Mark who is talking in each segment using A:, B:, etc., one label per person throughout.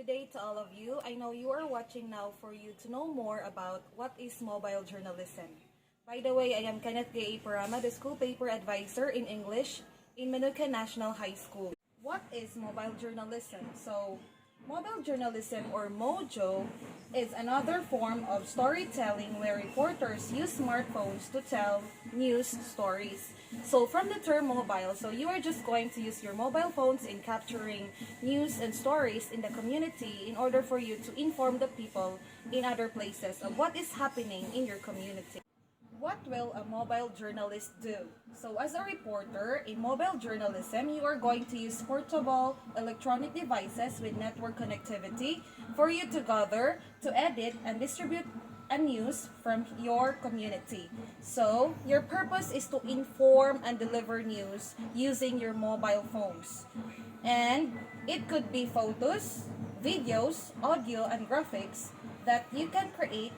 A: Good day to all of you. I know you are watching now for you to know more about what is mobile journalism. By the way, I am Kenneth Gay Parama, the school paper advisor in English in Manuka National High School. What is mobile journalism? Mobile journalism, or Mojo, is another form of storytelling where reporters use smartphones to tell news stories. So from the term mobile, you are just going to use your mobile phones in capturing news and stories in the community in order for you to inform the people in other places of what is happening in your community. What will a mobile journalist do? So as a reporter in mobile journalism, you are going to use portable electronic devices with network connectivity for you to gather, to edit, and distribute a news from your community. So your purpose is to inform and deliver news using your mobile phones. And it could be photos, videos, audio, and graphics that you can create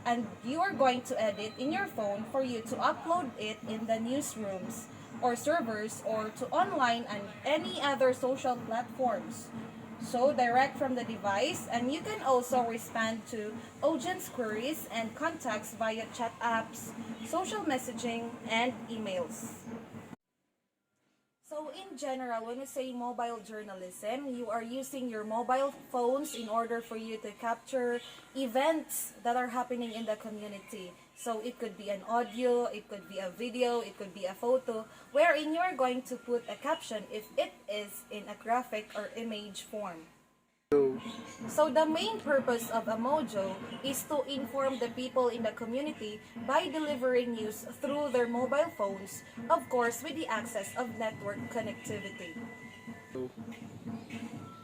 A: and you are going to edit in your phone for you to upload it in the newsrooms or servers or to online and any other social platforms. So direct from the device, and you can also respond to audience queries and contacts via chat apps, social messaging, and emails. So in general, when we say mobile journalism, you are using your mobile phones in order for you to capture events that are happening in the community. So it could be an audio, it could be a video, it could be a photo, wherein you are going to put a caption if it is in a graphic or image form. So the main purpose of a mojo is to inform the people in the community by delivering news through their mobile phones, of course with the access of network connectivity.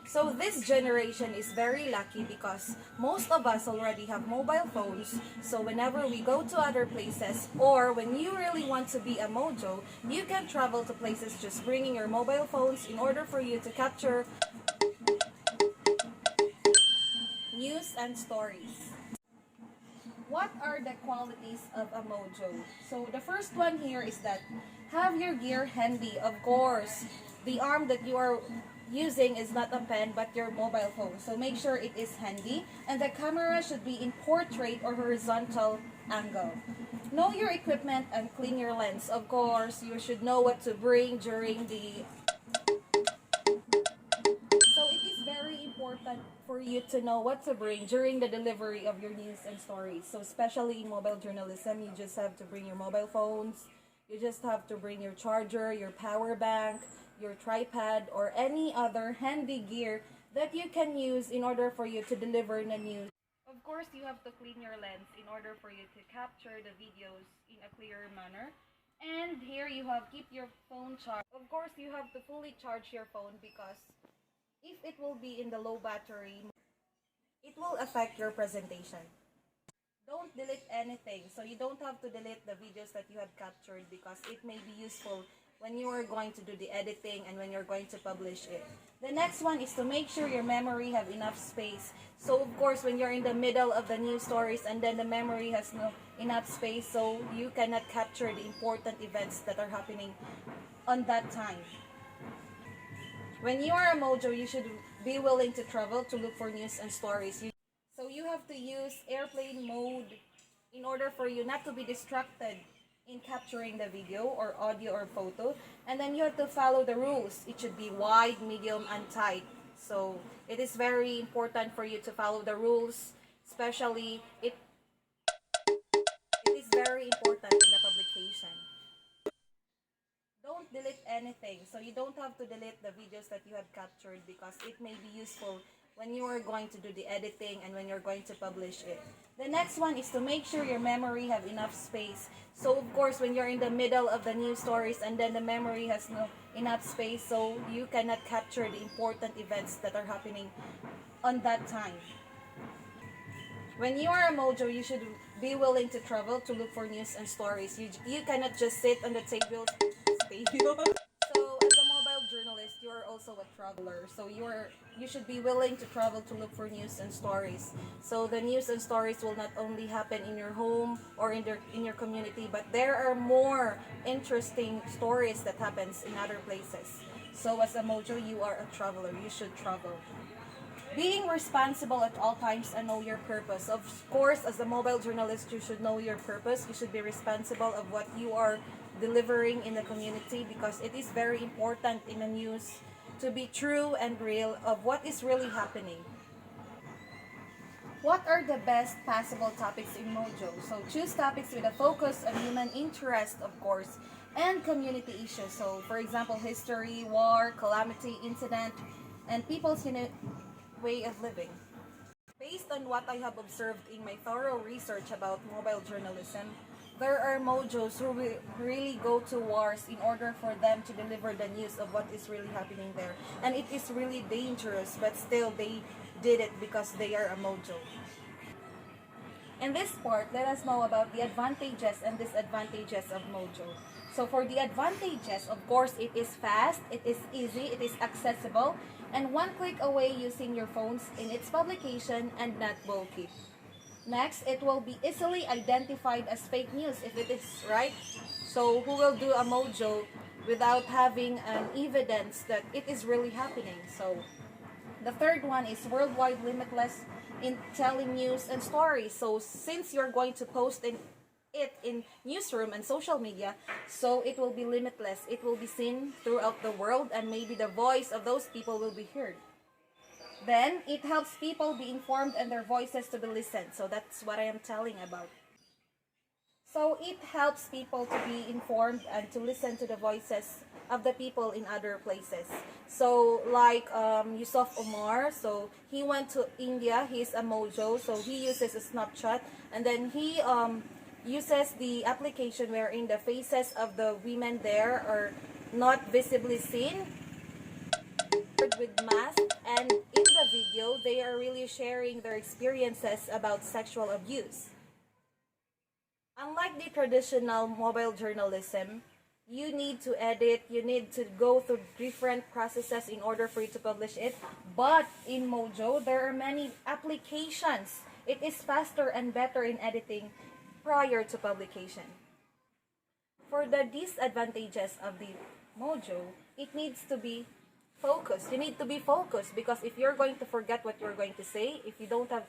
A: So this generation is very lucky because most of us already have mobile phones. So whenever we go to other places or when you really want to be a mojo, you can travel to places just bringing your mobile phones in order for you to capture news and stories. What are the qualities of a mojo? So the first one here is that have your gear handy. Of course, the arm that you are using is not a pen but your mobile phone. So make sure it is handy, and the camera should be in portrait or horizontal angle. Know your equipment and clean your lens. Of course, you should know what to bring during the very important for you to know what to bring during the delivery of your news and stories. So especially in mobile journalism, you just have to bring your mobile phones, you just have to bring your charger, your power bank, your tripod, or any other handy gear that you can use in order for you to deliver the news. Of course, you have to clean your lens in order for you to capture the videos in a clearer manner. And here you have keep your phone charged. Of course, you have to fully charge your phone because if it will be in the low battery, it will affect your presentation. Don't delete anything. So you don't have to delete the videos that you have captured because it may be useful when you are going to do the editing and when you're going to publish it. The next one is to make sure your memory have enough space. So of course, when you're in the middle of the news stories and then the memory has no enough space, so you cannot capture the important events that are happening on that time. When you are a mojo, you should be willing to travel to look for news and stories. So you have to use airplane mode in order for you not to be distracted in capturing the video or audio or photo. And then you have to follow the rules. It should be wide, medium, and tight. So it is very important for you to follow the rules, especially it is very important in the publication. Don't delete anything. So you don't have to delete the videos that you have captured because it may be useful when you are going to do the editing and when you're going to publish it. The next one is to make sure your memory have enough space. So of course, when you're in the middle of the news stories and then the memory has no enough space, so you cannot capture the important events that are happening on that time. When you are a mojo, you should be willing to travel to look for news and stories. You cannot just sit on the table. So as a mobile journalist, you are also a traveler. So you should be willing to travel to look for news and stories. So the news and stories will not only happen in your home or in your community, but there are more interesting stories that happens in other places. So as a mojo, you are a traveler. You should travel. Being responsible at all times and know your purpose. Of course, as a mobile journalist, you should know your purpose. You should be responsible of what you are delivering in the community, because it is very important in the news to be true and real of what is really happening. What are the best possible topics in Mojo? So choose topics with a focus on human interest, of course, and community issues. So for example, history, war, calamity, incident, and people's unique way of living. Based on what I have observed in my thorough research about mobile journalism, there are mojos who really go to wars in order for them to deliver the news of what is really happening there. And it is really dangerous, but still they did it because they are a mojo. In this part, let us know about the advantages and disadvantages of Mojo. So for the advantages, of course, it is fast, it is easy, it is accessible, and one click away using your phones in its publication and not bulky. Next, it will be easily identified as fake news if it is right. So who will do a Mojo without having an evidence that it is really happening? So the third one is worldwide limitless in telling news and stories. So since you're going to post it in newsroom and social media, so it will be limitless. It will be seen throughout the world, and maybe the voice of those people will be heard. Then it helps people be informed and their voices to be listened. So that's what I am telling about. So it helps people to be informed and to listen to the voices of the people in other places. So like Yusuf Omar, so he went to India, he's a mojo, so he uses a Snapchat, and then he uses the application wherein the faces of the women there are not visibly seen with mask, and in the video they are really sharing their experiences about sexual abuse. Unlike the traditional mobile journalism, you need to edit, you need to go through different processes in order for you to publish it. But in Mojo, there are many applications. It is faster and better in editing prior to publication. For the disadvantages of the Mojo, it needs to be focused. You need to be focused, because if you're going to forget what you're going to say, if you don't have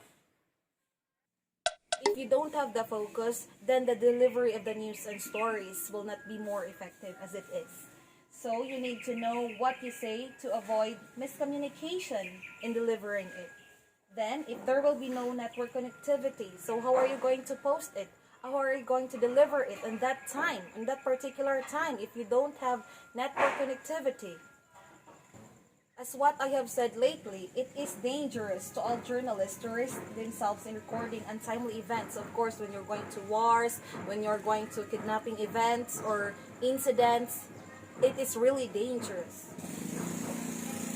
A: the focus, then the delivery of the news and stories will not be more effective as it is. So you need to know what you say to avoid miscommunication in delivering it. Then, if there will be no network connectivity, so how are you going to post it? How are you going to deliver it in that time, in that particular time, if you don't have network connectivity? As what I have said lately, it is dangerous to all journalists to risk themselves in recording untimely events. Of course, when you're going to wars, when you're going to kidnapping events or incidents, it is really dangerous.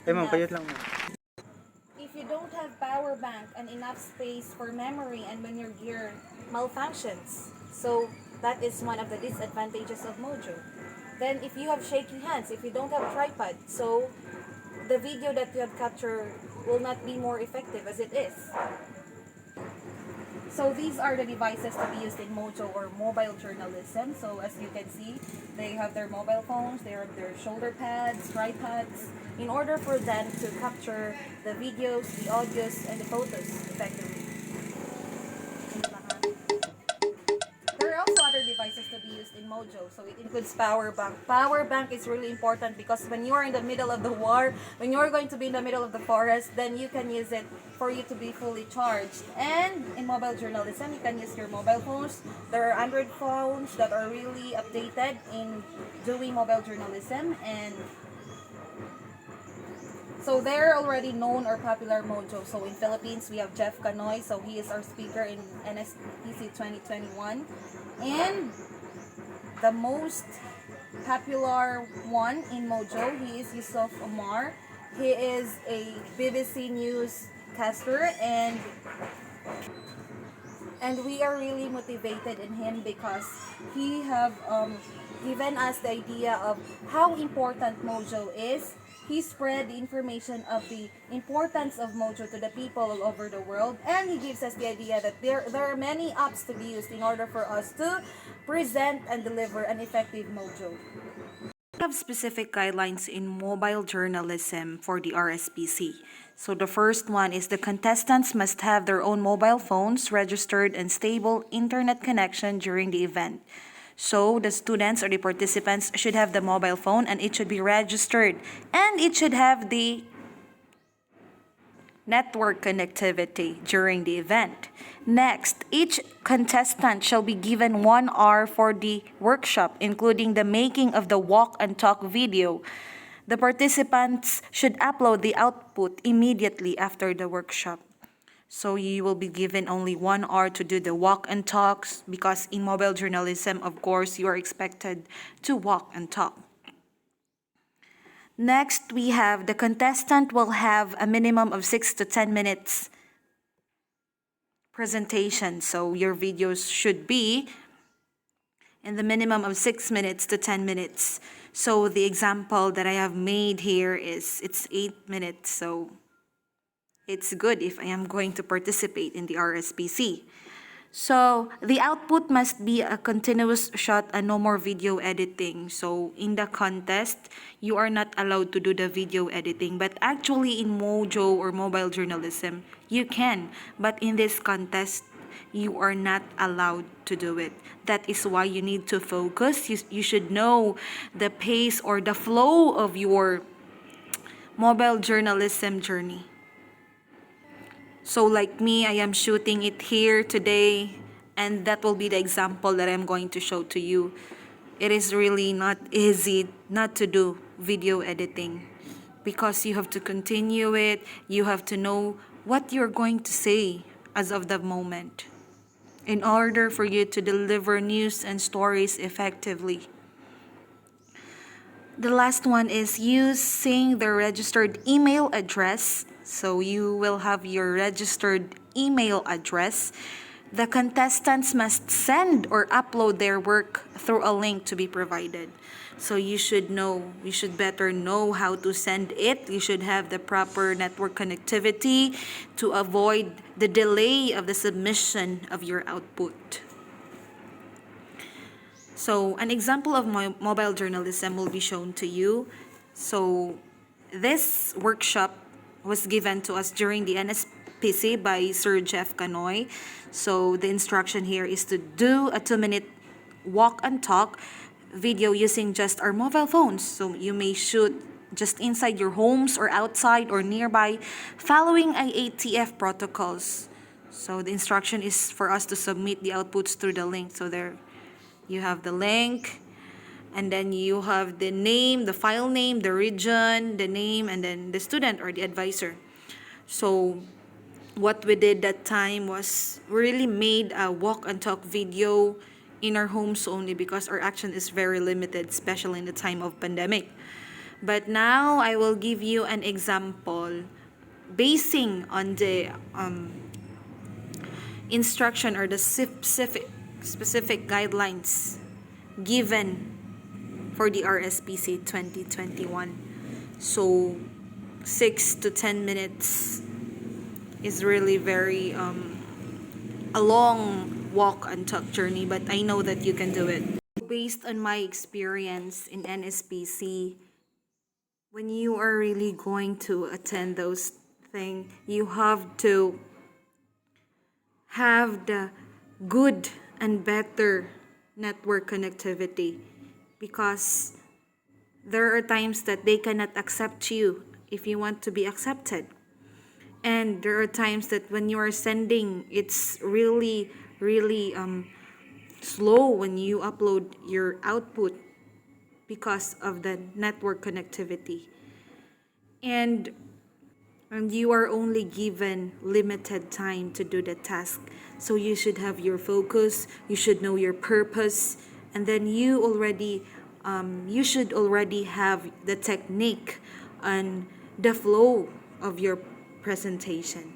B: Ma'am, payat lang mo.
A: If you don't have power bank and enough space for memory, and when your gear malfunctions, so that is one of the disadvantages of Mojo. Then if you have shaky hands, if you don't have tripod, so the video that you have captured will not be more effective as it is. So these are the devices to be used in Mojo or mobile journalism. So as you can see, they have their mobile phones, they have their shoulder pads, tripods, in order for them to capture the videos, the audios, and the photos effectively. There are also other devices to be used in Mojo, so it includes power bank. Power bank is really important because when you are in the middle of the war, when you are going to be in the middle of the forest, then you can use it for you to be fully charged. And in mobile journalism, you can use your mobile phones. There are Android phones that are really updated in doing mobile journalism, and so they're already known or popular Mojo. So in Philippines, we have Jeff Canoy. So he is our speaker in NSPC 2021. And the most popular one in Mojo, he is Yusuf Omar. He is a BBC newscaster, and we are really motivated in him because he have given us the idea of how important Mojo is. He spread the information of the importance of Mojo to the people all over the world, and he gives us the idea that there are many apps to be used in order for us to present and deliver an effective Mojo. Have specific guidelines in mobile journalism for the RSPC. So the first one is the contestants must have their own mobile phones registered and stable internet connection during the event. So the students or the participants should have the mobile phone and it should be registered and it should have the network connectivity during the event. Next, each contestant shall be given 1 hour for the workshop, including the making of the walk and talk video. The participants should upload the output immediately after the workshop. So you will be given only 1 hour to do the walk and talks because in mobile journalism, of course, you are expected to walk and talk. Next, we have the contestant will have a minimum of 6 to 10 minutes presentation. So your videos should be in the minimum of 6 minutes to 10 minutes. So the example that I have made here is it's 8 minutes. So it's good if I am going to participate in the RSPC. So the output must be a continuous shot and no more video editing. So in the contest, you are not allowed to do the video editing. But actually in Mojo or mobile journalism, you can. But in this contest, you are not allowed to do it. That is why you need to focus. You should know the pace or the flow of your mobile journalism journey. So like me, I am shooting it here today, and that will be the example that I'm going to show to you. It is really not easy not to do video editing because you have to continue it. You have to know what you're going to say as of the moment in order for you to deliver news and stories effectively. The last one is using the registered email address. So you will have your registered email address. The contestants must send or upload their work through a link to be provided. So you should better know how to send it. You should have the proper network connectivity to avoid the delay of the submission of your output. So an example of my mobile journalism will be shown to you. So this workshop was given to us during the NSPC by Sir Jeff Canoy. So the instruction here is to do a 2-minute walk and talk video using just our mobile phones. So you may shoot just inside your homes or outside or nearby following IATF protocols. So the instruction is for us to submit the outputs through the link. So there you have the link. And then you have the name, the file name, the region, the name, and then the student or the advisor. So what we did that time was really made a walk and talk video in our homes only because our action is very limited, especially in the time of pandemic. But now I will give you an example basing on the instruction or the specific guidelines given for the RSPC 2021. So 6 to 10 minutes is really very a long walk and talk journey, but I know that you can do it. Based on my experience in NSPC, when you are really going to attend those things, you have to have the good and better network connectivity because there are times that they cannot accept you if you want to be accepted. And there are times that when you are sending, it's really slow when you upload your output because of the network connectivity. And you are only given limited time to do the task. So you should have your focus, you should know your purpose, and then you should already have the technique and the flow of your presentation.